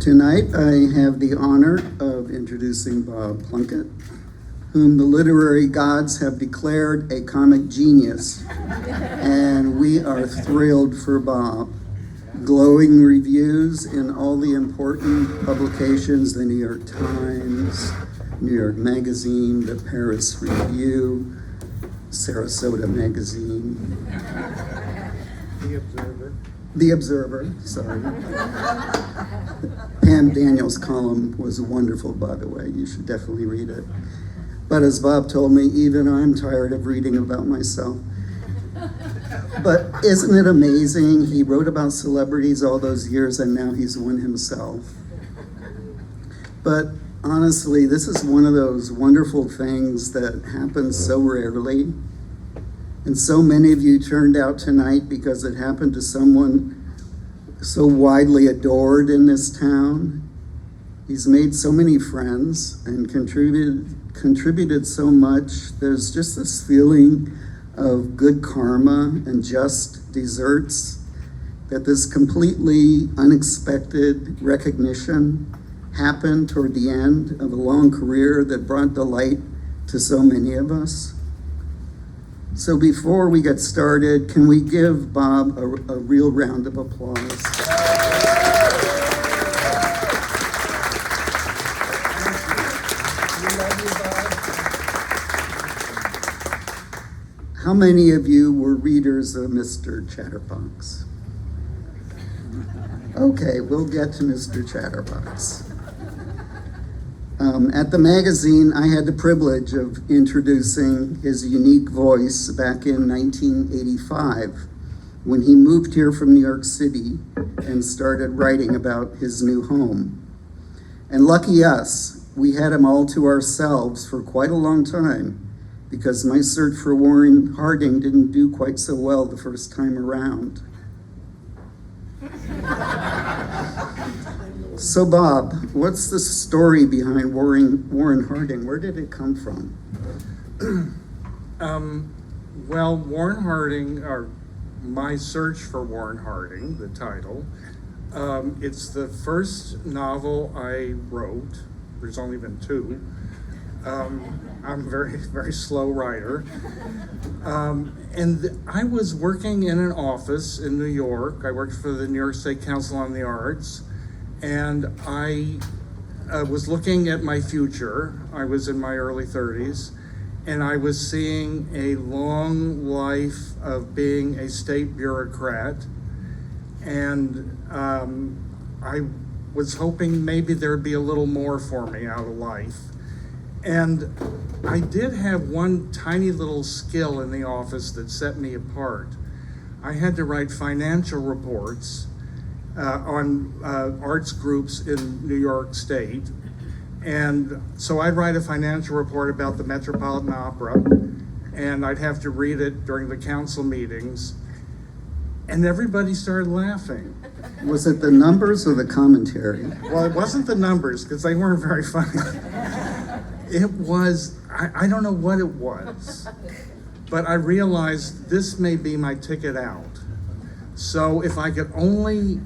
Tonight, I have the honor of introducing Bob Plunket, whom the literary gods have declared a comic genius, and we are thrilled for Bob. Glowing reviews in all the important publications, the New York Times, New York Magazine, the Paris Review, Sarasota Magazine. The Observer, sorry. Pam Daniels' column was wonderful, by the way. You should definitely read it. But as Bob told me, even I'm tired of reading about myself. But isn't it amazing? He wrote about celebrities all those years, and now he's one himself. But honestly, this is one of those wonderful things that happens so rarely. And so many of you turned out tonight because it happened to someone so widely adored in this town. He's made so many friends and contributed so much. There's just this feeling of good karma and just desserts that this completely unexpected recognition happened toward the end of a long career that brought delight to so many of us. So before we get started, can we give Bob a real round of applause? How many of you were readers of Mr. Chatterbox? Okay, we'll get to Mr. Chatterbox. At the magazine, I had the privilege of introducing his unique voice back in 1985 when he moved here from New York City and started writing about his new home. And lucky us, we had him all to ourselves for quite a long time because my search for Warren Harding didn't do quite so well the first time around. So Bob, what's the story behind Warren Harding? Where did it come from? Well, Warren Harding, or My Search for Warren Harding, the title, it's the first novel I wrote. There's only been two. I'm a very, very slow writer. And I was working in an office in New York. I worked for the New York State Council on the Arts. And I was looking at my future. I was in my early 30s, and I was seeing a long life of being a state bureaucrat. And I was hoping maybe there'd be a little more for me out of life. And I did have one tiny little skill in the office that set me apart. I had to write financial reports on arts groups in New York State. And so I'd write a financial report about the Metropolitan Opera, and I'd have to read it during the council meetings, and everybody started laughing. Was it the numbers or the commentary? Well, it wasn't the numbers, because they weren't very funny. It was, I don't know what it was, but I realized this may be my ticket out. So if I could only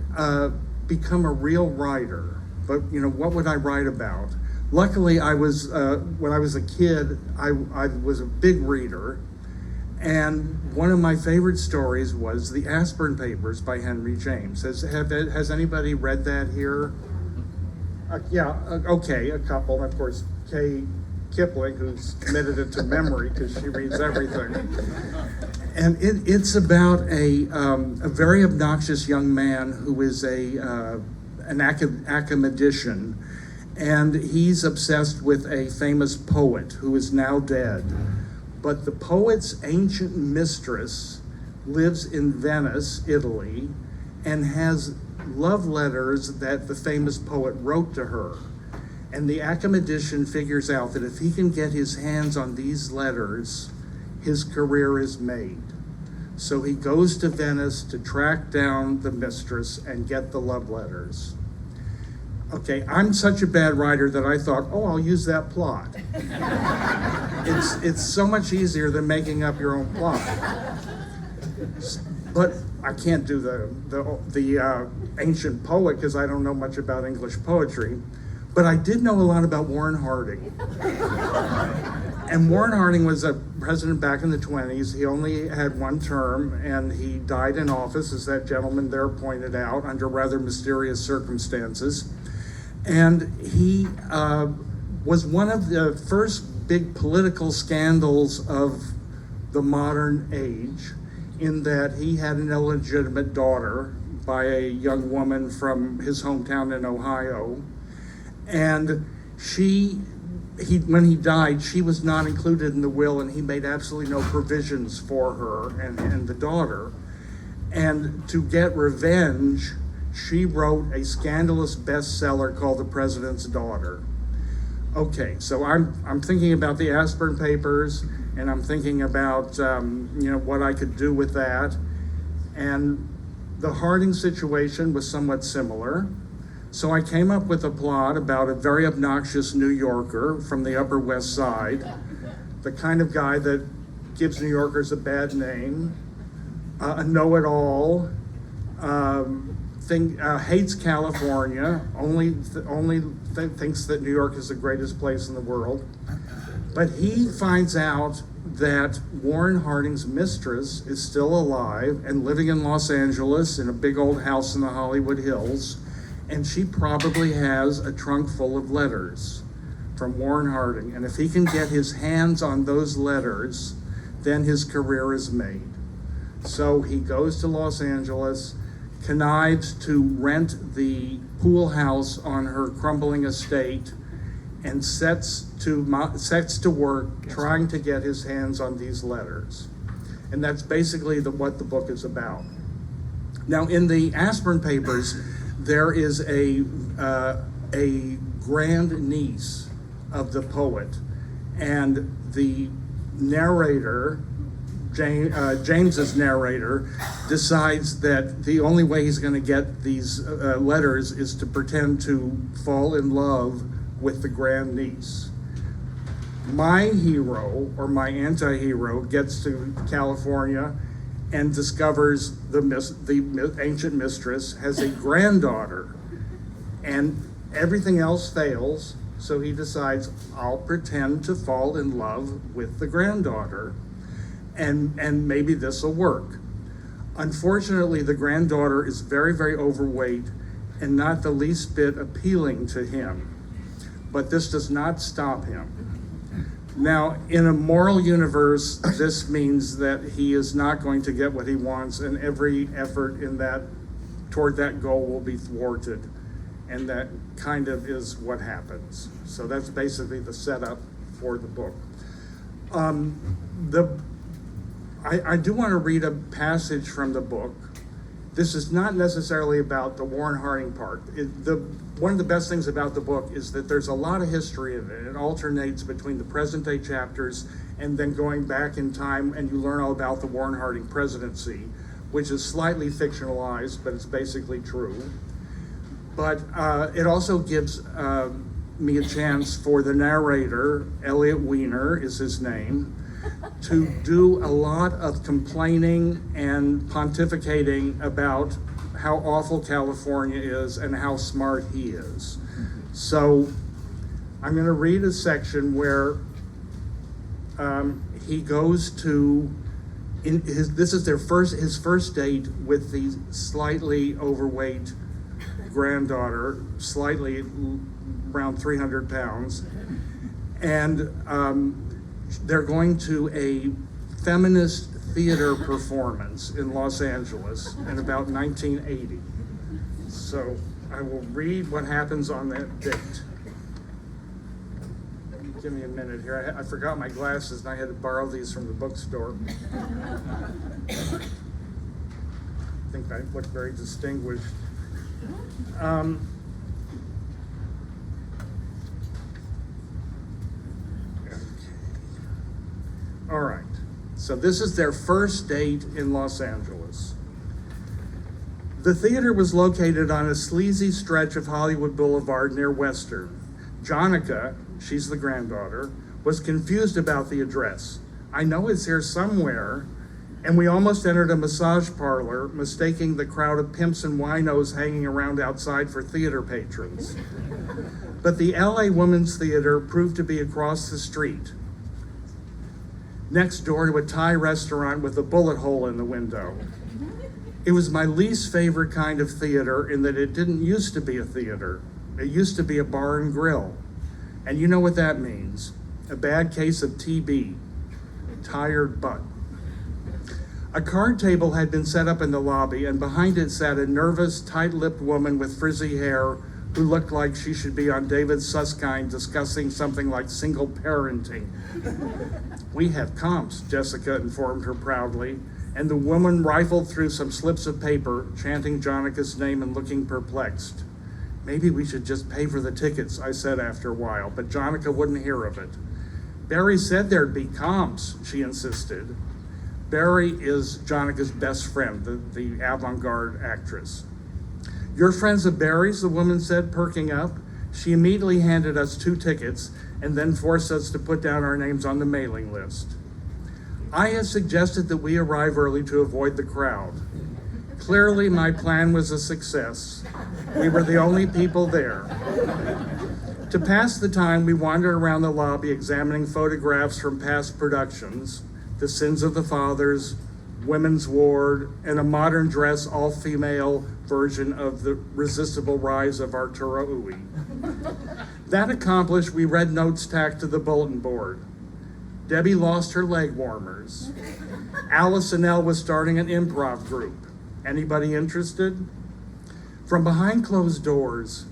become a real writer, but what would I write about? Luckily, I was when I was a kid, I was a big reader, and one of my favorite stories was The Aspirin Papers by Henry James. Has anybody read that here? Okay, a couple. Of course, Kay Kipling, who's committed it to memory because she reads everything. And it's about a very obnoxious young man who is an academician, and he's obsessed with a famous poet who is now dead. But the poet's ancient mistress lives in Venice, Italy, and has love letters that the famous poet wrote to her. And the academician figures out that if he can get his hands on these letters, his career is made. So he goes to Venice to track down the mistress and get the love letters. Okay, I'm such a bad writer that I thought, I'll use that plot. It's so much easier than making up your own plot. But I can't do the ancient poet because I don't know much about English poetry, but I did know a lot about Warren Harding. And Warren Harding was a president back in the 20s. He only had one term, and he died in office, as that gentleman there pointed out, under rather mysterious circumstances. And he was one of the first big political scandals of the modern age, in that he had an illegitimate daughter by a young woman from his hometown in Ohio. And when he died, she was not included in the will, and he made absolutely no provisions for her and the daughter. And to get revenge, she wrote a scandalous bestseller called The President's Daughter. Okay, so I'm thinking about the Aspirin Papers, and I'm thinking about what I could do with that. And the Harding situation was somewhat similar. So I came up with a plot about a very obnoxious New Yorker from the Upper West Side, the kind of guy that gives New Yorkers a bad name, a know-it-all, hates California, only thinks that New York is the greatest place in the world. But he finds out that Warren Harding's mistress is still alive and living in Los Angeles in a big old house in the Hollywood Hills, and she probably has a trunk full of letters from Warren Harding. And if he can get his hands on those letters, then his career is made. So he goes to Los Angeles, connives to rent the pool house on her crumbling estate, and sets to work trying to get his hands on these letters. And that's basically what the book is about. Now, in the Aspirin Papers, there is a grand niece of the poet, and the narrator, James's narrator, decides that the only way he's going to get these letters is to pretend to fall in love with the grand niece. My hero, or my anti-hero, gets to California and discovers the ancient mistress has a granddaughter, and everything else fails, so he decides, I'll pretend to fall in love with the granddaughter, and maybe this will work. Unfortunately, the granddaughter is very, very overweight and not the least bit appealing to him, but this does not stop him. Now, in a moral universe, this means that he is not going to get what he wants, and every effort toward that goal will be thwarted. And that kind of is what happens. So that's basically the setup for the book. I do want to read a passage from the book. This is not necessarily about the Warren Harding part. One of the best things about the book is that there's a lot of history in it. It alternates between the present day chapters and then going back in time, and you learn all about the Warren Harding presidency, which is slightly fictionalized, but it's basically true. But it also gives me a chance for the narrator, Elliot Weiner is his name, to do a lot of complaining and pontificating about how awful California is and how smart he is. So I'm going to read a section where he goes to, this is his first date with the slightly overweight granddaughter, slightly around 300 pounds, and they're going to a feminist theater performance in Los Angeles in about 1980. So I will read what happens on that date. Give me a minute here. I forgot my glasses and I had to borrow these from the bookstore. I think I look very distinguished. All right, so this is their first date in Los Angeles. The theater was located on a sleazy stretch of Hollywood Boulevard near Western. Jonica, she's the granddaughter, was confused about the address. I know it's here somewhere, And we almost entered a massage parlor, mistaking the crowd of pimps and winos hanging around outside for theater patrons. But the LA Women's Theater proved to be across the street, next door to a Thai restaurant with a bullet hole in the window. It was my least favorite kind of theater in that it didn't used to be a theater. It used to be a bar and grill. And you know what that means. A bad case of TB, tired butt. A card table had been set up in the lobby, and behind it sat a nervous, tight-lipped woman with frizzy hair who looked like she should be on David Susskind discussing something like single parenting. We have comps, Jessica informed her proudly, and the woman rifled through some slips of paper, chanting Jonica's name and looking perplexed. Maybe we should just pay for the tickets, I said after a while, but Jonica wouldn't hear of it. Barry said there'd be comps, she insisted. Barry is Jonica's best friend, the avant-garde actress. You're friends of Barry's, the woman said, perking up. She immediately handed us 2 tickets and then forced us to put down our names on the mailing list. I had suggested that we arrive early to avoid the crowd. Clearly, my plan was a success. We were the only people there. To pass the time, we wandered around the lobby examining photographs from past productions, The Sins of the Fathers, Women's Ward, and a modern dress all-female version of The Resistible Rise of Arturo Ui. That accomplished, we read notes tacked to the bulletin board. Debbie lost her leg warmers. Alice and Elle was starting an improv group. Anybody interested? From behind closed doors,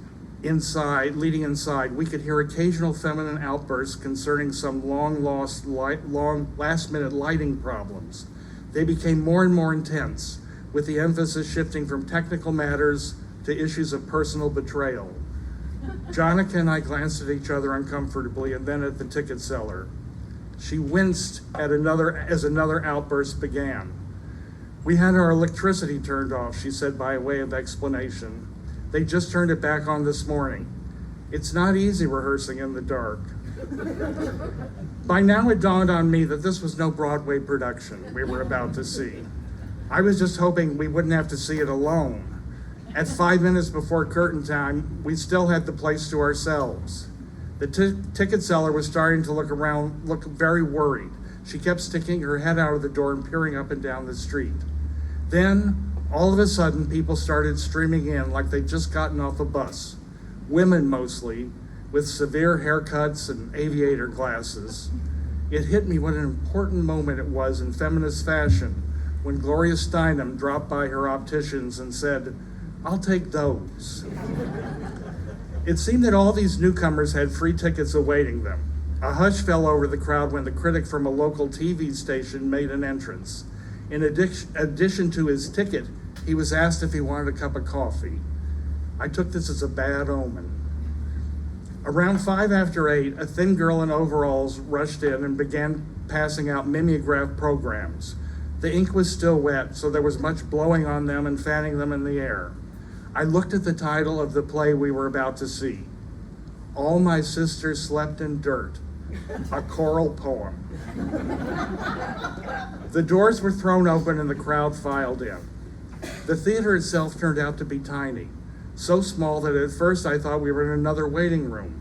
leading inside, we could hear occasional feminine outbursts concerning some last-minute lighting problems. They became more and more intense, with the emphasis shifting from technical matters to issues of personal betrayal. Jonica and I glanced at each other uncomfortably and then at the ticket seller. She winced as another outburst began. We had our electricity turned off, she said by way of explanation. They just turned it back on this morning. It's not easy rehearsing in the dark. By now it dawned on me that this was no Broadway production we were about to see. I was just hoping we wouldn't have to see it alone. At 5 minutes before curtain time, we still had the place to ourselves. The ticket seller was starting to look very worried. She kept sticking her head out of the door and peering up and down the street. Then, all of a sudden, people started streaming in like they'd just gotten off a bus. Women mostly, with severe haircuts and aviator glasses. It hit me what an important moment it was in feminist fashion when Gloria Steinem dropped by her opticians and said, "I'll take those." It seemed that all these newcomers had free tickets awaiting them. A hush fell over the crowd when the critic from a local TV station made an entrance. In addition to his ticket, he was asked if he wanted a cup of coffee. I took this as a bad omen. Around 5 after 8, a thin girl in overalls rushed in and began passing out mimeograph programs. The ink was still wet, so there was much blowing on them and fanning them in the air. I looked at the title of the play we were about to see. All My Sisters Slept in Dirt, a choral poem. The doors were thrown open and the crowd filed in. The theater itself turned out to be tiny, so small that at first I thought we were in another waiting room.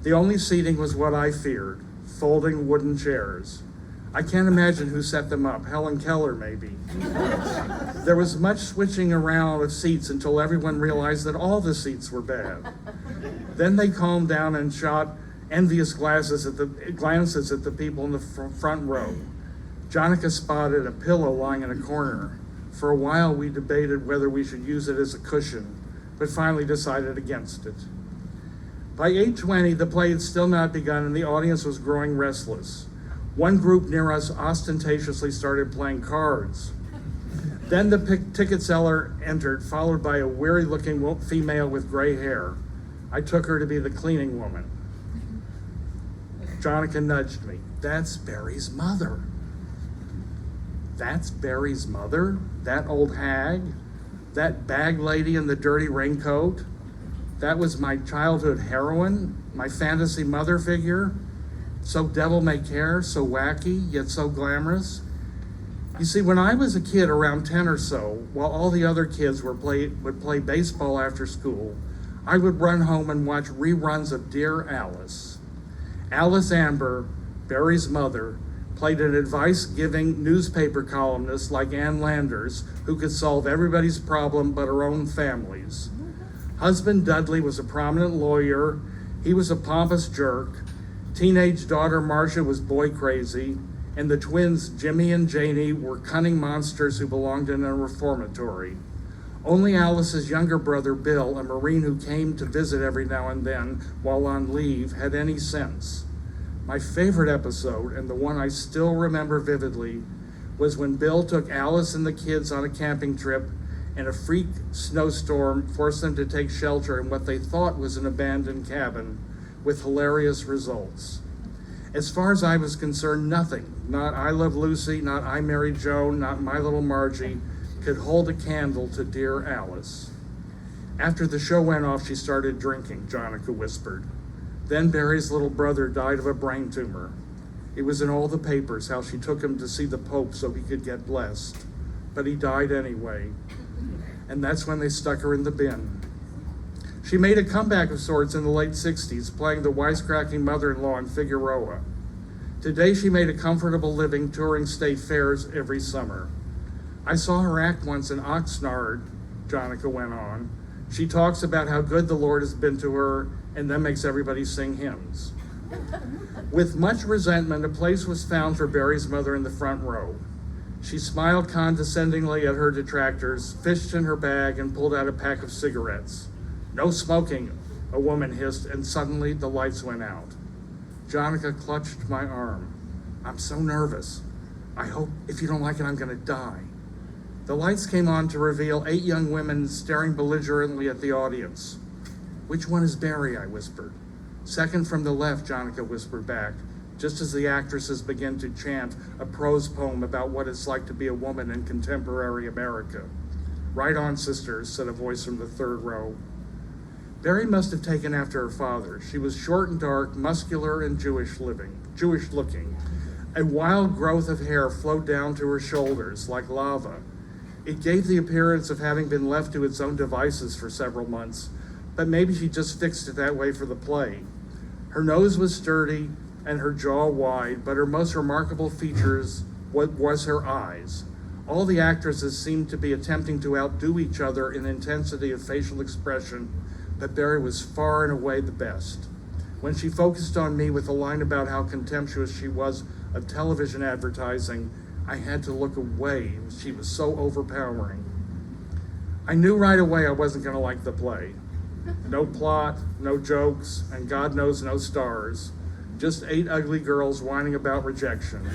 The only seating was what I feared, folding wooden chairs. I can't imagine who set them up, Helen Keller maybe. There was much switching around of seats until everyone realized that all the seats were bad. Then they calmed down and shot envious glances at the people in the front row. Jonica spotted a pillow lying in a corner. For a while we debated whether we should use it as a cushion, but finally decided against it. By 8:20, the play had still not begun and the audience was growing restless. One group near us ostentatiously started playing cards. Then the ticket seller entered, followed by a weary-looking female with gray hair. I took her to be the cleaning woman. Jonica nudged me. That's Barry's mother. That's Barry's mother? That old hag? That bag lady in the dirty raincoat? That was my childhood heroine, my fantasy mother figure? So devil-may-care, so wacky, yet so glamorous? You see, when I was a kid around 10 or so, while all the other kids would play baseball after school, I would run home and watch reruns of Dear Alice. Alice Amber, Barry's mother, played an advice-giving newspaper columnist like Ann Landers, who could solve everybody's problem but her own family's. Husband Dudley was a prominent lawyer. He was a pompous jerk. Teenage daughter Marcia was boy crazy. And the twins, Jimmy and Janie, were cunning monsters who belonged in a reformatory. Only Alice's younger brother, Bill, a Marine who came to visit every now and then while on leave, had any sense. My favorite episode, and the one I still remember vividly, was when Bill took Alice and the kids on a camping trip, and a freak snowstorm forced them to take shelter in what they thought was an abandoned cabin, with hilarious results. As far as I was concerned, nothing, not I Love Lucy, not I Married Joan, not My Little Margie, could hold a candle to Dear Alice. After the show went off, she started drinking, Jonica whispered. Then Barry's little brother died of a brain tumor. It was in all the papers how she took him to see the Pope so he could get blessed. But he died anyway. And that's when they stuck her in the bin. She made a comeback of sorts in the late 60s, playing the wisecracking mother-in-law in Figueroa. Today she made a comfortable living touring state fairs every summer. I saw her act once in Oxnard, Jonica went on. She talks about how good the Lord has been to her and then makes everybody sing hymns. With much resentment, a place was found for Barry's mother in the front row. She smiled condescendingly at her detractors, fished in her bag, and pulled out a pack of cigarettes. No smoking, a woman hissed, and suddenly the lights went out. Jonica clutched my arm. I'm so nervous. I hope, if you don't like it, I'm gonna die. The lights came on to reveal 8 young women staring belligerently at the audience. Which one is Barry? I whispered. Second from the left, Jonica whispered back, just as the actresses began to chant a prose poem about what it's like to be a woman in contemporary America. Right on, sisters, said a voice from the third row. Barry must have taken after her father. She was short and dark, muscular and Jewish looking. A wild growth of hair flowed down to her shoulders like lava. It gave the appearance of having been left to its own devices for several months, but maybe she just fixed it that way for the play. Her nose was sturdy and her jaw wide, but her most remarkable features was her eyes. All the actresses seemed to be attempting to outdo each other in intensity of facial expression, but Barry was far and away the best. When she focused on me with a line about how contemptuous she was of television advertising, I had to look away. She was so overpowering. I knew right away I wasn't going to like the play. No plot, no jokes, and God knows no stars. Just 8 ugly girls whining about rejection.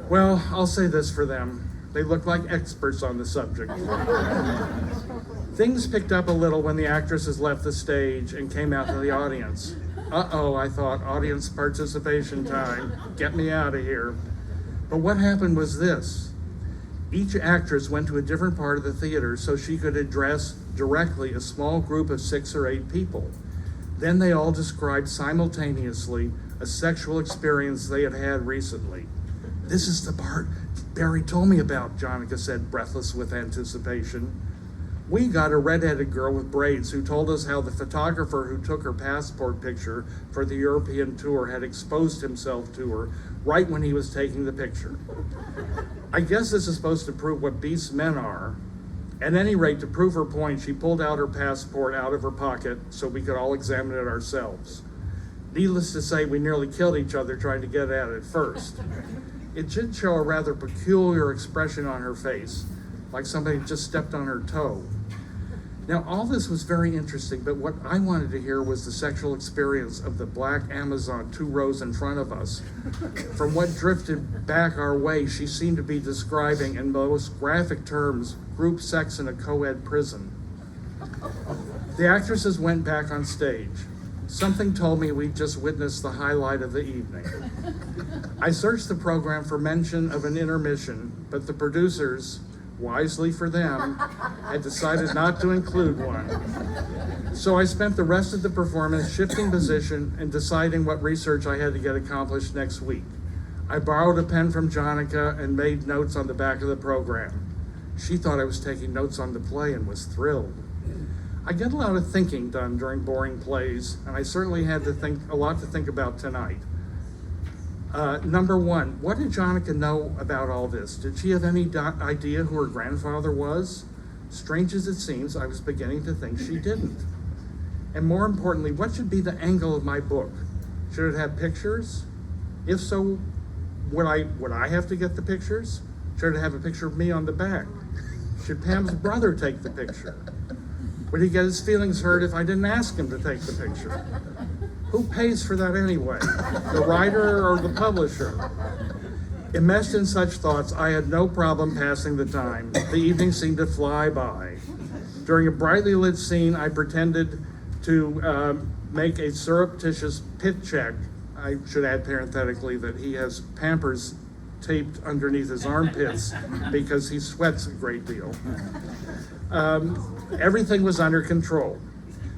Well, I'll say this for them. They look like experts on the subject. Things picked up a little when the actresses left the stage and came out to the audience. Uh-oh, I thought, audience participation time. Get me out of here. But what happened was this. Each actress went to a different part of the theater so she could address directly a small group of 6 or 8 people. Then they all described simultaneously a sexual experience they had had recently. This is the part Barry told me about, Jonica said, breathless with anticipation. We got a redheaded girl with braids who told us how the photographer who took her passport picture for the European tour had exposed himself to her right when he was taking the picture. I guess this is supposed to prove what beasts men are. At any rate, to prove her point, she pulled out her passport out of her pocket so we could all examine it ourselves. Needless to say, we nearly killed each other trying to get at it first. It did show a rather peculiar expression on her face, like somebody just stepped on her toe. Now, all this was very interesting, but what I wanted to hear was the sexual experience of the black Amazon 2 rows in front of us. From what drifted back our way, she seemed to be describing, in the most graphic terms, group sex in a co-ed prison. The actresses went back on stage. Something told me we'd just witnessed the highlight of the evening. I searched the program for mention of an intermission, but the producers, wisely for them, had decided not to include one. So I spent the rest of the performance shifting position and deciding what research I had to get accomplished next week. I borrowed a pen from Jonica and made notes on the back of the program. She thought I was taking notes on the play and was thrilled. I get a lot of thinking done during boring plays, and I certainly had a lot to think about tonight. Number one, what did Jonica know about all this? Did she have any idea who her grandfather was? Strange as it seems, I was beginning to think she didn't. And more importantly, what should be the angle of my book? Should it have pictures? If so, would I have to get the pictures? Should it have a picture of me on the back? Should Pam's brother take the picture? Would he get his feelings hurt if I didn't ask him to take the picture? Who pays for that anyway? The writer or the publisher? Enmeshed in such thoughts, I had no problem passing the time. The evening seemed to fly by. During a brightly lit scene, I pretended to make a surreptitious pit check. I should add parenthetically that he has Pampers taped underneath his armpits because he sweats a great deal. Everything was under control.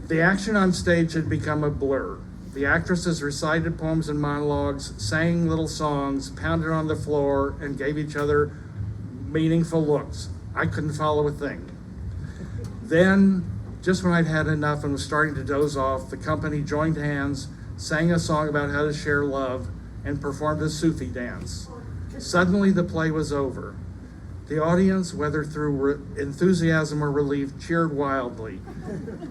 The action on stage had become a blur. The actresses recited poems and monologues, sang little songs, pounded on the floor, and gave each other meaningful looks. I couldn't follow a thing. Then, just when I'd had enough and was starting to doze off, the company joined hands, sang a song about how to share love, and performed a Sufi dance. Suddenly the play was over. The audience, whether through enthusiasm or relief, cheered wildly.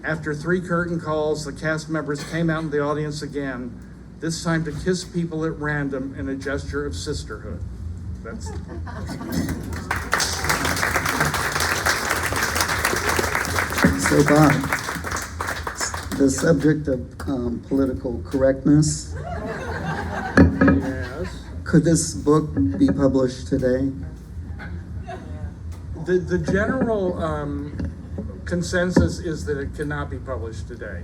After 3 curtain calls, the cast members came out in the audience again, this time to kiss people at random in a gesture of sisterhood. So Bob, the subject of political correctness, Yes. could this book be published today? The general consensus is that it cannot be published today.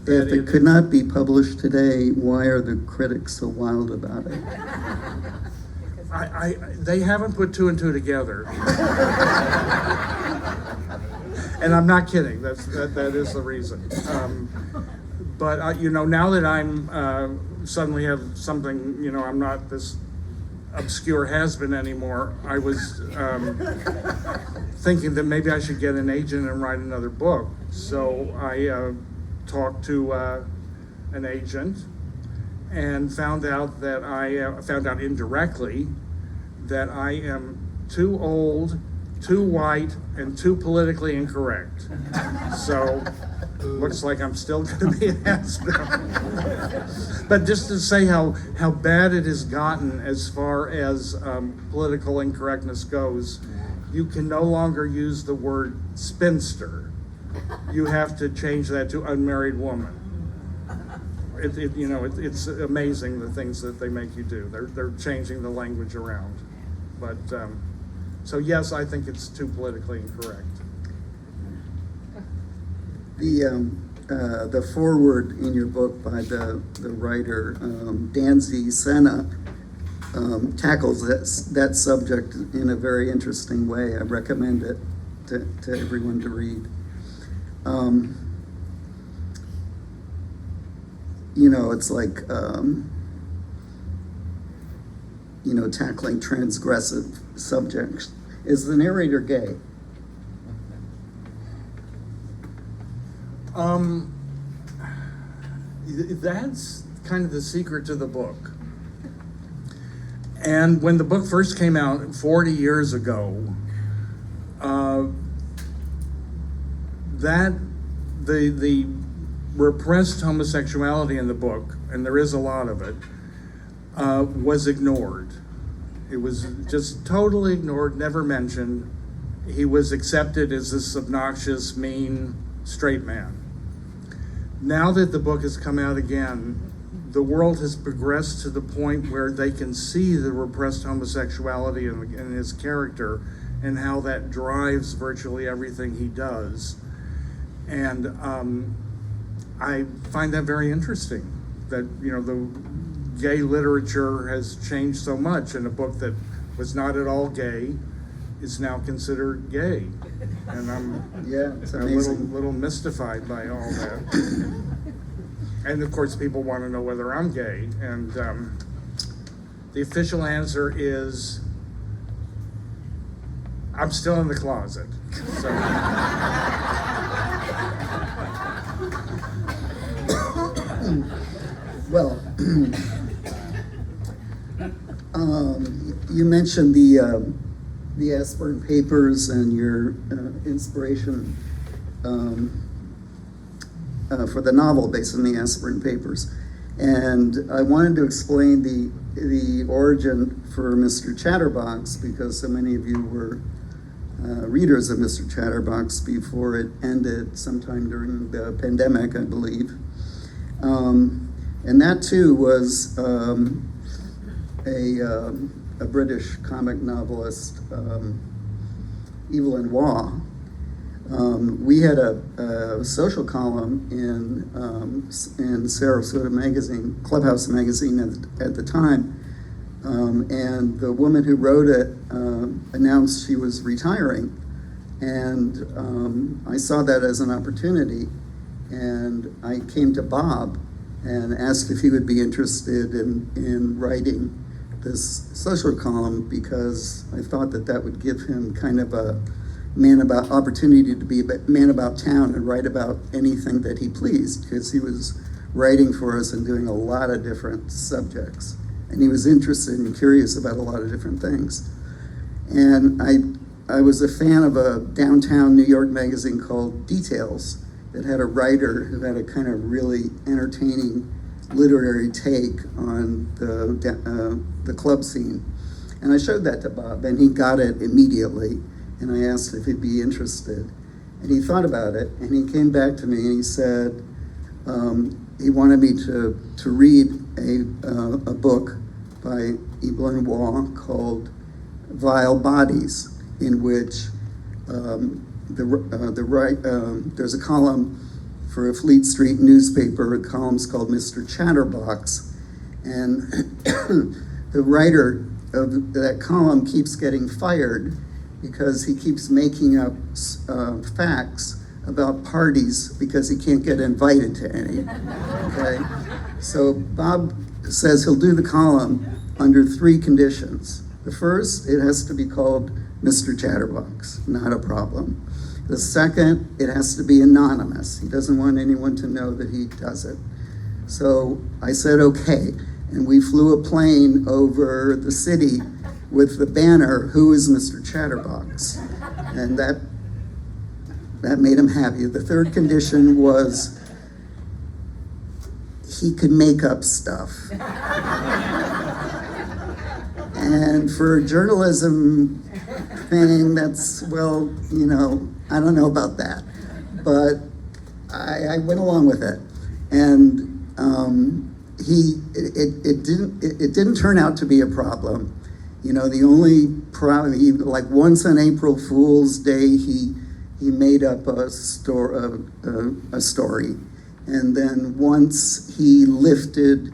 If it could not be published today, why are the critics so wild about it? They haven't put 2 and 2 together. And I'm not kidding, that is the reason. But now that I'm suddenly have something, I'm not this obscure has-been anymore, I was thinking that maybe I should get an agent and write another book. So I talked to an agent and found out indirectly that I am too old, too white, and too politically incorrect. So looks like I'm still going to be an has-been. But just to say how bad it has gotten as far as political incorrectness goes, you can no longer use the word spinster. You have to change that to unmarried woman. It's amazing the things that they make you do. They're changing the language around. But so yes, I think it's too politically incorrect. The foreword in your book by the writer Danzy Senna tackles that subject in a very interesting way. I recommend it to everyone to read. It's like tackling transgressive subjects. Is the narrator gay? That's kind of the secret to the book. And when the book first came out 40 years ago, the repressed homosexuality in the book, and there is a lot of it, was ignored. It was just totally ignored, never mentioned. He was accepted as this obnoxious, mean, straight man. Now that the book has come out again, the world has progressed to the point where they can see the repressed homosexuality in his character and how that drives virtually everything he does. And I find that very interesting, that the gay literature has changed so much, and a book that was not at all gay is now considered gay. And I'm It's a amazing. little mystified by all that. And of course, people want to know whether I'm gay. And The official answer is, I'm still in the closet. So. Well, you mentioned the Aspirin papers and your inspiration for the novel based on the Aspirin papers. And I wanted to explain the origin for Mr. Chatterbox, because so many of you were readers of Mr. Chatterbox before it ended sometime during the pandemic, I believe. And that too was a British comic novelist, Evelyn Waugh. We had a social column in Sarasota magazine, Clubhouse magazine at the time, and the woman who wrote it announced she was retiring, and I saw that as an opportunity, and I came to Bob and asked if he would be interested in writing this social column, because I thought that would give him kind of a opportunity to be a man about town and write about anything that he pleased, because he was writing for us and doing a lot of different subjects, and he was interested and curious about a lot of different things. And I was a fan of a downtown New York magazine called Details that had a writer who had a kind of really entertaining literary take on the club scene. And I showed that to Bob, and he got it immediately. And I asked if he'd be interested. And he thought about it, and he came back to me and he said he wanted me to read a book by Evelyn Waugh called Vile Bodies, in which there's a column for a Fleet Street newspaper. The column's called Mr. Chatterbox. And the writer of that column keeps getting fired because he keeps making up facts about parties because he can't get invited to any, okay? So Bob says he'll do the column under 3 conditions. The first, it has to be called Mr. Chatterbox, not a problem. The second, it has to be anonymous. He doesn't want anyone to know that he does it. So I said, okay, and we flew a plane over the city with the banner, "Who is Mr. Chatterbox?" And that made him happy. The third condition was he could make up stuff. And for a journalism thing, that's, well, you know, I don't know about that. But I went along with it. And it didn't turn out to be a problem. You know, the only problem, like once on April Fool's Day, he made up a story, and then once he lifted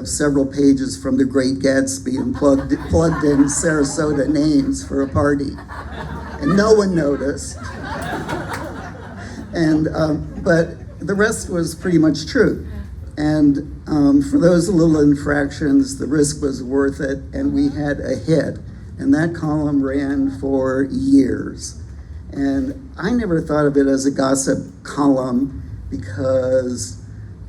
several pages from The Great Gatsby and plugged in Sarasota names for a party, and no one noticed. And but the rest was pretty much true. And for those little infractions, the risk was worth it, and we had a hit. And that column ran for years. And I never thought of it as a gossip column because,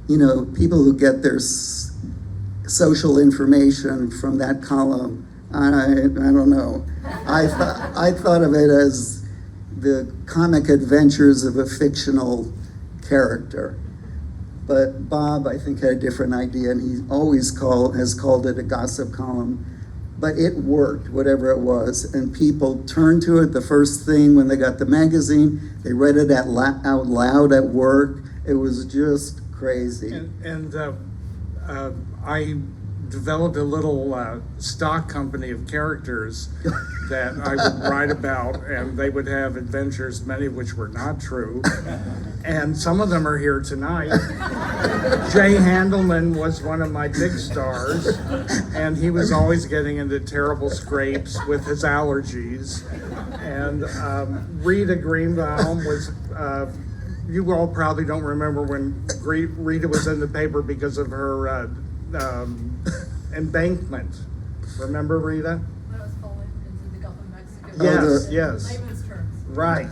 you know, people who get their social information from that column, I don't know. I thought of it as the comic adventures of a fictional character. But Bob, I think, had a different idea, and he always has called it a gossip column. But it worked, whatever it was, and people turned to it the first thing when they got the magazine. They read it out loud at work. It was just crazy. And I developed a little stock company of characters that I would write about, and they would have adventures, many of which were not true. And some of them are here tonight. Jay Handelman was one of my big stars, and he was always getting into terrible scrapes with his allergies. And Rita Greenbaum was, you all probably don't remember when Rita was in the paper because of her embankment Remember, Rita? When I was falling into the Gulf of Mexico. Yes, the- yes. Layman's terms. Right.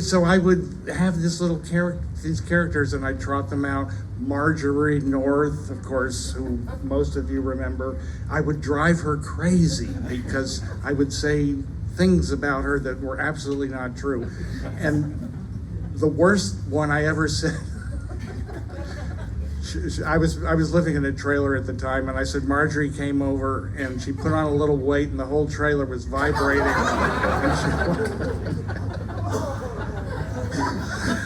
So I would have these characters, and I'd trot them out. Marjorie North, of course, who most of you remember. I would drive her crazy because I would say things about her that were absolutely not true. And the worst one I ever said, I was living in a trailer at the time, and I said Marjorie came over and she put on a little weight, and the whole trailer was vibrating.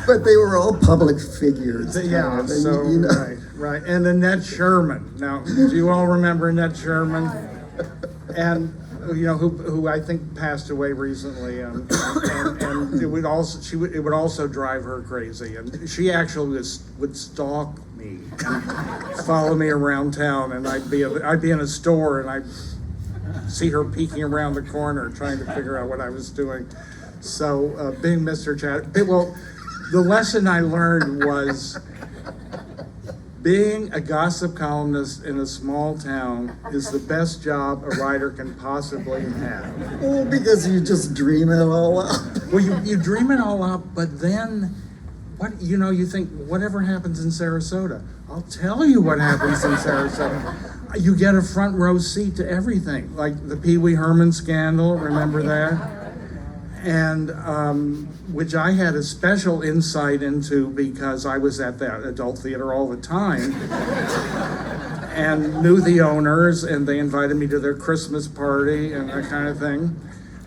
But they were all public figures. Yeah, Tom, and, so you know. right. And Annette Sherman. Now, do you all remember Annette Sherman? And who I think passed away recently, and it would also drive her crazy, and she actually would stalk me, and follow me around town, and I'd be in a store, and I'd see her peeking around the corner trying to figure out what I was doing. So being Mr. Well, the lesson I learned was being a gossip columnist in a small town is the best job a writer can possibly have. Well, because you just dream it all up. Well, you dream it all up, but then you think, whatever happens in Sarasota, I'll tell you what happens in Sarasota. You get a front row seat to everything, like the Pee Wee Herman scandal, remember that? And which I had a special insight into because I was at that adult theater all the time and knew the owners, and they invited me to their Christmas party and that kind of thing.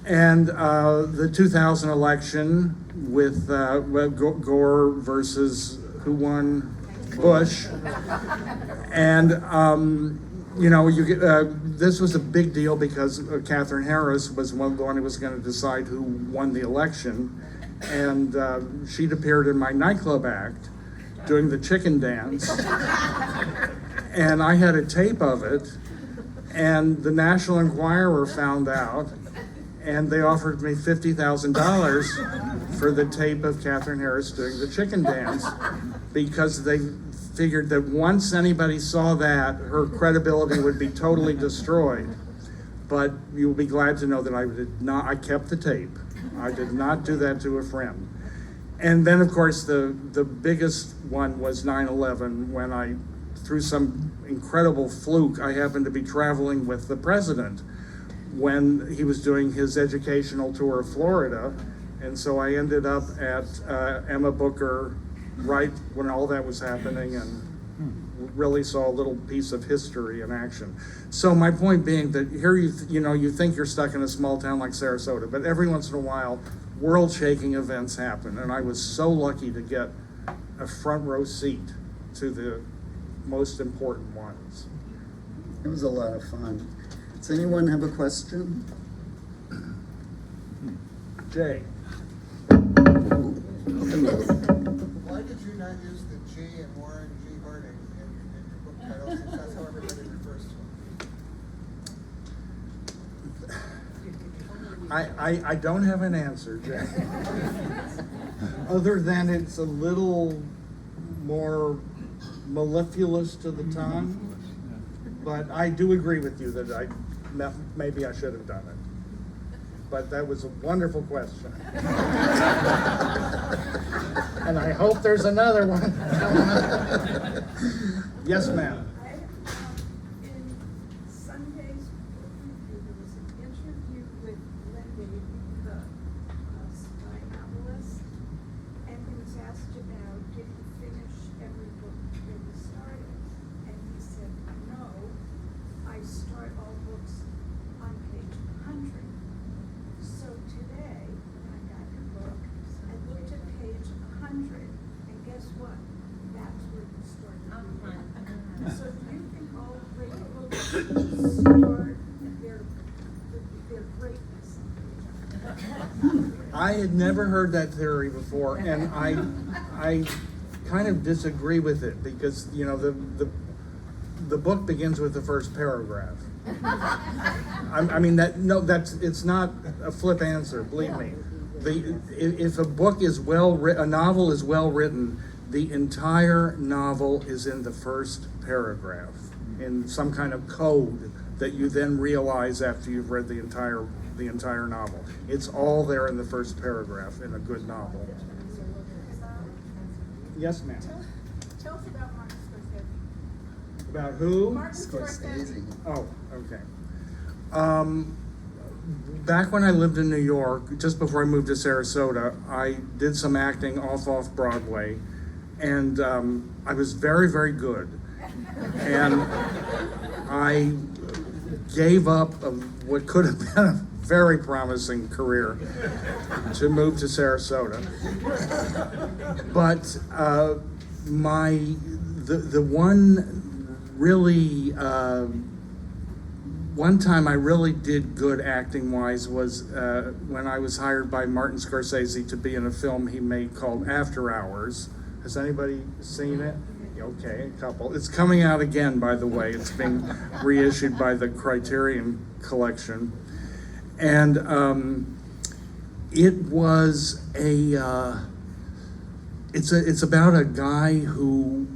And the 2000 election with Gore versus who won? Bush. And this was a big deal because Katherine Harris was the one who was going to decide who won the election, and she'd appeared in my nightclub act doing the chicken dance, and I had a tape of it, and the National Enquirer found out, and they offered me $50,000 for the tape of Katherine Harris doing the chicken dance, because they figured that once anybody saw that, her credibility would be totally destroyed. But you'll be glad to know that I kept the tape. I did not do that to a friend. And then, of course, the biggest one was 9/11, when through some incredible fluke, I happened to be traveling with the president when he was doing his educational tour of Florida. And so I ended up at Emma Booker right when all that was happening, and really saw a little piece of history in action. So my point being that here you think you're stuck in a small town like Sarasota, but every once in a while, world-shaking events happen, and I was so lucky to get a front row seat to the most important ones. It was a lot of fun. Does anyone have a question? Jay. Why did you not use the G in Warren G. Harding in your book title, since that's how everybody refers to him? I don't have an answer, Jay. Other than it's a little more mellifluous to the tongue, but I do agree with you that maybe I should have done it. But that was a wonderful question. And I hope there's another one. Yes, ma'am. In Sunday's book review, there was an interview with Lindy, the spy novelist, and he was asked about, did he finish every book that he started? And he said, no, I start all books on page 100. So today, when I got your book, I looked at page 100, and guess what? That's where you started. So do you think all great books start their greatness on page 100? I had never heard that theory before, and I kind of disagree with it because the book begins with the first paragraph. It's not a flip answer. Believe me, if a book is a novel is well written, the entire novel is in the first paragraph, in some kind of code that you then realize after you've read the entire novel. It's all there in the first paragraph in a good novel. Yes, ma'am. Tell us about Martin Scorsese. About who? Martin Scorsese. Oh, okay. Back when I lived in New York, just before I moved to Sarasota, I did some acting off Broadway, and I was very, very good. And I gave up what could have been a very promising career to move to Sarasota. But the one really one time I really did good acting wise was when I was hired by Martin Scorsese to be in a film he made called After Hours. Has anybody seen it? Okay, a couple. It's coming out again, by the way. It's being reissued by the Criterion Collection. And it was it's about a guy who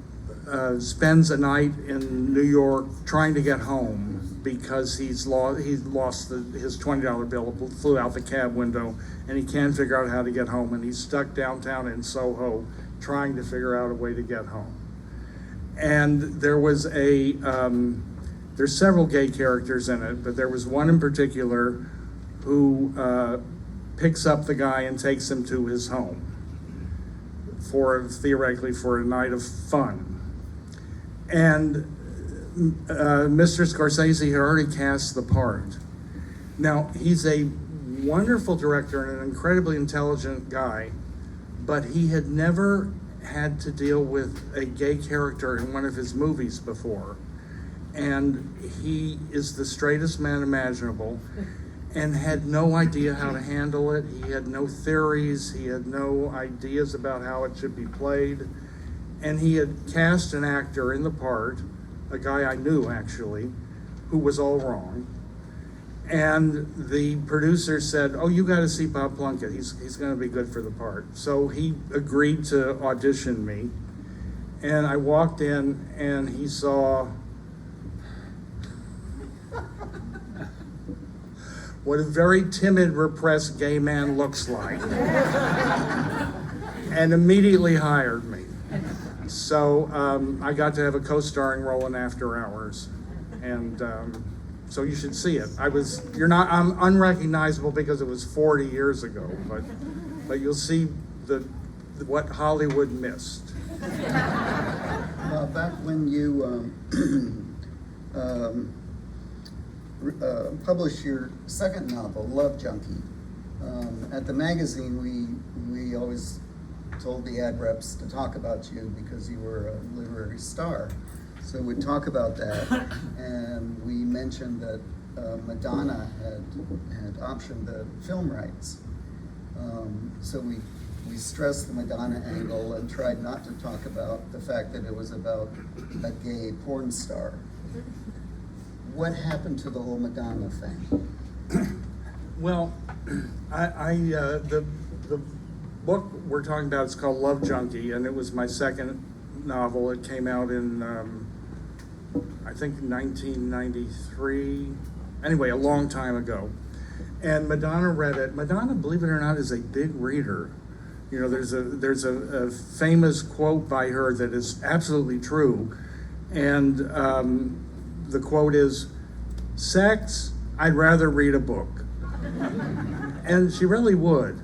spends a night in New York trying to get home because he lost his $20 bill, flew out the cab window, and he can't figure out how to get home, and he's stuck downtown in Soho trying to figure out a way to get home. And there was there's several gay characters in it, but there was one in particular who picks up the guy and takes him to his home theoretically for a night of fun. And Mr. Scorsese had already cast the part. Now, he's a wonderful director and an incredibly intelligent guy, but he had never had to deal with a gay character in one of his movies before. And he is the straightest man imaginable and had no idea how to handle it. He had no theories, he had no ideas about how it should be played. And he had cast an actor in the part, a guy I knew actually, who was all wrong. And the producer said, "Oh, you got to see Bob Plunket. He's going to be good for the part." So he agreed to audition me. And I walked in and he saw what a very timid, repressed gay man looks like, and immediately hired me. So I got to have a co-starring role in After Hours, and so you should see it. I'm unrecognizable because it was 40 years ago, but you'll see what Hollywood missed. Back when you published your second novel, Love Junkie, at the magazine we always told the ad reps to talk about you because you were a literary star. So we'd talk about that, and we mentioned that Madonna had optioned the film rights. So we stressed the Madonna angle and tried not to talk about the fact that it was about a gay porn star. What happened to the whole Madonna thing? Well, the book we're talking about is called Love Junkie, and it was my second novel. It came out in, I think, 1993. Anyway, a long time ago. And Madonna read it. Madonna, believe it or not, is a big reader. You know, there's a famous quote by her that is absolutely true. And the quote is, "Sex, I'd rather read a book." And she really would.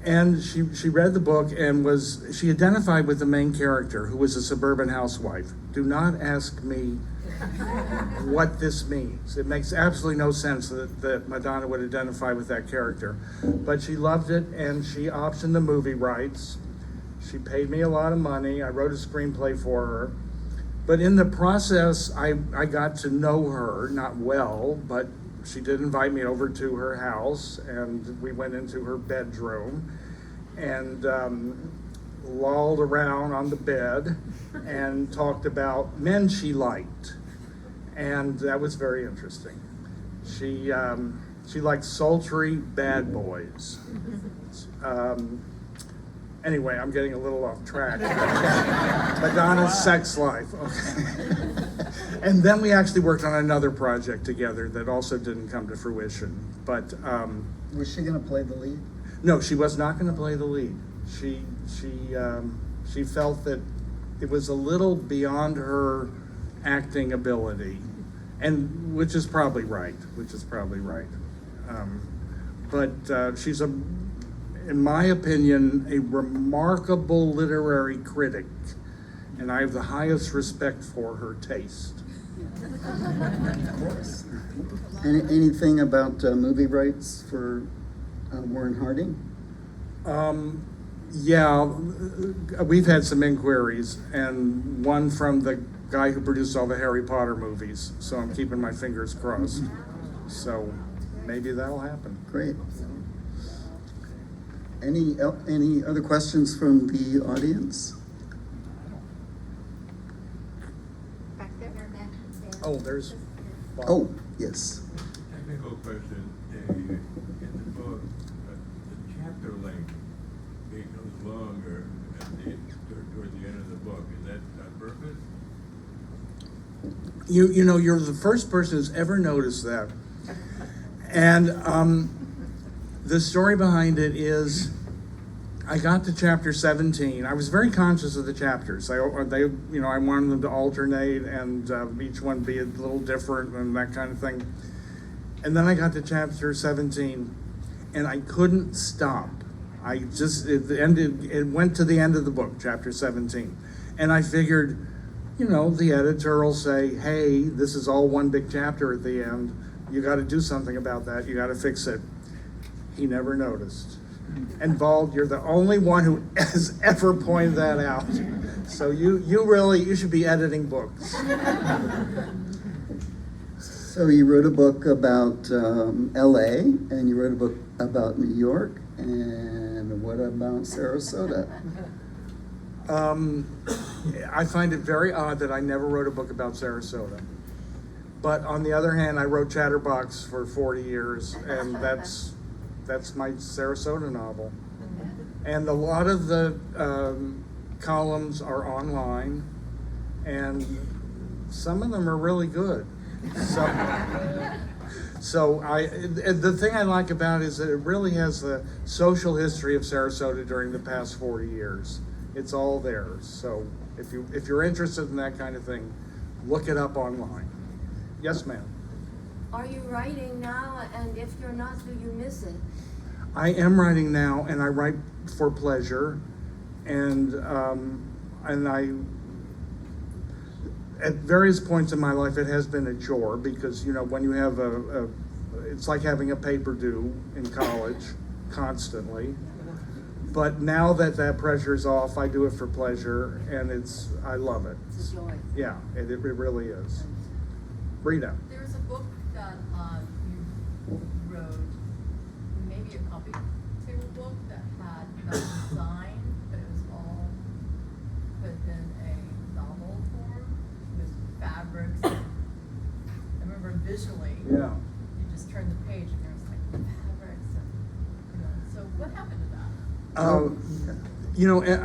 And she read the book and she identified with the main character, who was a suburban housewife. Do not ask me what this means. It makes absolutely no sense that Madonna would identify with that character. But she loved it, and she optioned the movie rights. She paid me a lot of money. I wrote a screenplay for her. But in the process, I got to know her, not well, but she did invite me over to her house, and we went into her bedroom and lolled around on the bed and talked about men she liked. And that was very interesting. She liked sultry bad boys. Anyway, I'm getting a little off track. Madonna's sex life. Okay. And then we actually worked on another project together that also didn't come to fruition. But Was she gonna play the lead? no, she was not going to play the lead. She felt that it was a little beyond her acting ability, and which is probably right. But she's in my opinion, a remarkable literary critic, and I have the highest respect for her taste. Of course. Anything about movie rights for Warren Harding? Yeah, we've had some inquiries, and one from the guy who produced all the Harry Potter movies, so I'm keeping my fingers crossed. So maybe that'll happen. Great. Any other questions from the audience? Back there. Oh, there's Bob. Oh, yes. Technical question, in the book, the chapter length becomes longer toward the end of the book. Is that on purpose? You know, you're the first person who's ever noticed that. And the story behind it is, I got to chapter 17. I was very conscious of the chapters. I wanted them to alternate and each one be a little different and that kind of thing. And then I got to chapter 17, and I couldn't stop. It went to the end of the book, chapter 17. And I figured, the editor will say, hey, this is all one big chapter at the end. You got to do something about that. You got to fix it. He never noticed. And Vald, you're the only one who has ever pointed that out. So you should be editing books. So you wrote a book about LA, and you wrote a book about New York, and what about Sarasota? I find it very odd that I never wrote a book about Sarasota. But on the other hand, I wrote Chatterbox for 40 years, and that's my Sarasota novel. And a lot of the columns are online, and some of them are really good. So the thing I like about it is that it really has the social history of Sarasota during the past 40 years. It's all there. So if you're interested in that kind of thing, look it up online. Yes, ma'am. Are you writing now? And if you're not, do you miss it? I am writing now, and I write for pleasure, and I. At various points in my life, it has been a chore because when you have it's like having a paper due in college constantly. But now that pressure's off, I do it for pleasure, and I love it. It's a joy. Yeah, it really is. Rita. There's a book that you wrote, maybe a coffee table book that had that design, but it was all put in a novel form with fabrics. I remember visually, Yeah. you just turned the page and there was like fabrics and, so what happened to that?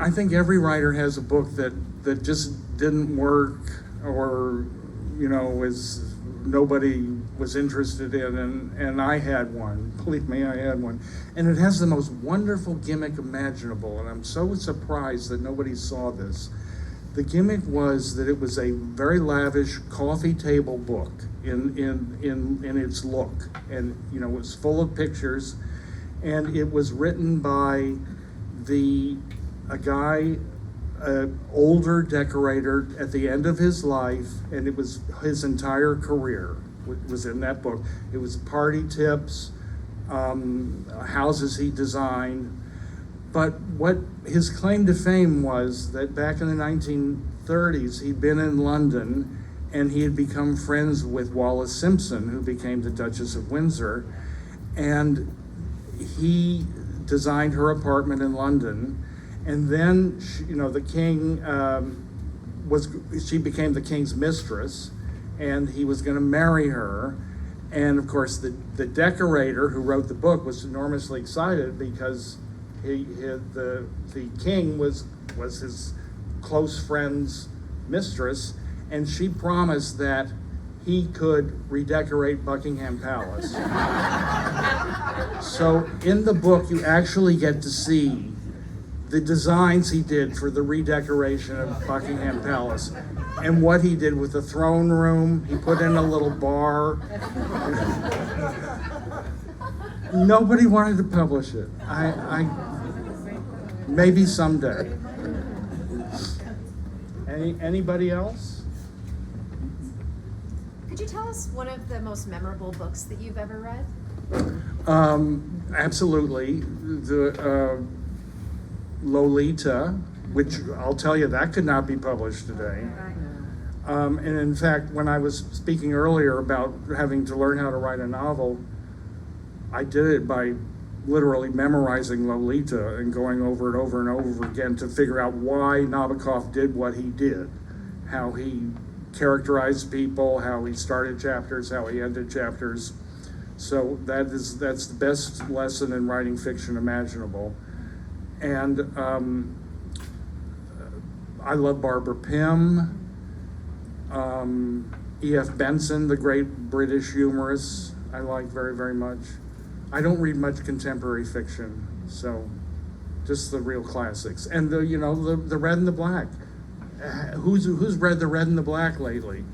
I think every writer has a book that just didn't work, or nobody was interested in, and I had one. Believe me, I had one. And it has the most wonderful gimmick imaginable, and I'm so surprised that nobody saw this. The gimmick was that it was a very lavish coffee table book in its look, and it was full of pictures, and it was written by a guy, older decorator at the end of his life, and it was his entire career was in that book. It was party tips, houses he designed. But what his claim to fame was that back in the 1930s, he'd been in London and he had become friends with Wallis Simpson, who became the Duchess of Windsor. And he designed her apartment in London. And then, the king she became the king's mistress, and he was going to marry her. And of course, the decorator who wrote the book was enormously excited because the king was his close friend's mistress, and she promised that he could redecorate Buckingham Palace. So in the book, you actually get to see the designs he did for the redecoration of Buckingham Palace and what he did with the throne room. He put in a little bar. Nobody wanted to publish it. I maybe someday. Anybody else? Could you tell us one of the most memorable books that you've ever read? Absolutely. The Lolita, which I'll tell you, that could not be published today. And in fact, when I was speaking earlier about having to learn how to write a novel, I did it by literally memorizing Lolita and going over it over and over again to figure out why Nabokov did what he did, how he characterized people, how he started chapters, how he ended chapters. So that's the best lesson in writing fiction imaginable. And I love Barbara Pym, E.F. Benson, the great British humorist, I like very, very much. I don't read much contemporary fiction, so just the real classics. And the Red and the Black. Who's read the Red and the Black lately?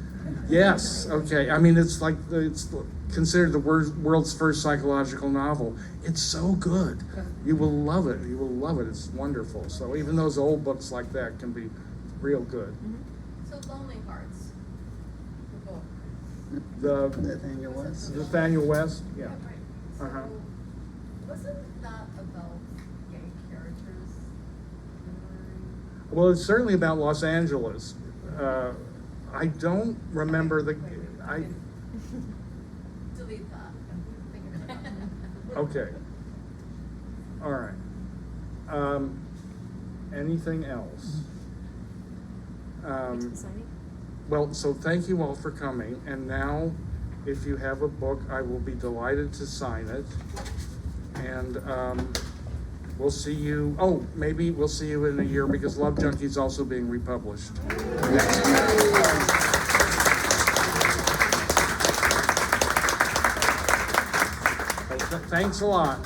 Yes. Okay. I mean, it's considered the world's first psychological novel. It's so good. You will love it. You will love it. It's wonderful. So even those old books like that can be real good. So Lonely Hearts, the book. The Nathaniel West. Nathanial West. Yeah. Right. So Uh-huh. wasn't that about gay characters? Well, it's certainly about Los Angeles. I don't remember Delete that. I'm thinking about that. Okay. All right. Anything else? Thanks for signing. Well, so thank you all for coming. And now, if you have a book, I will be delighted to sign it. And we'll see you. Oh, maybe we'll see you in a year because Love Junkie is also being republished. Thanks a lot.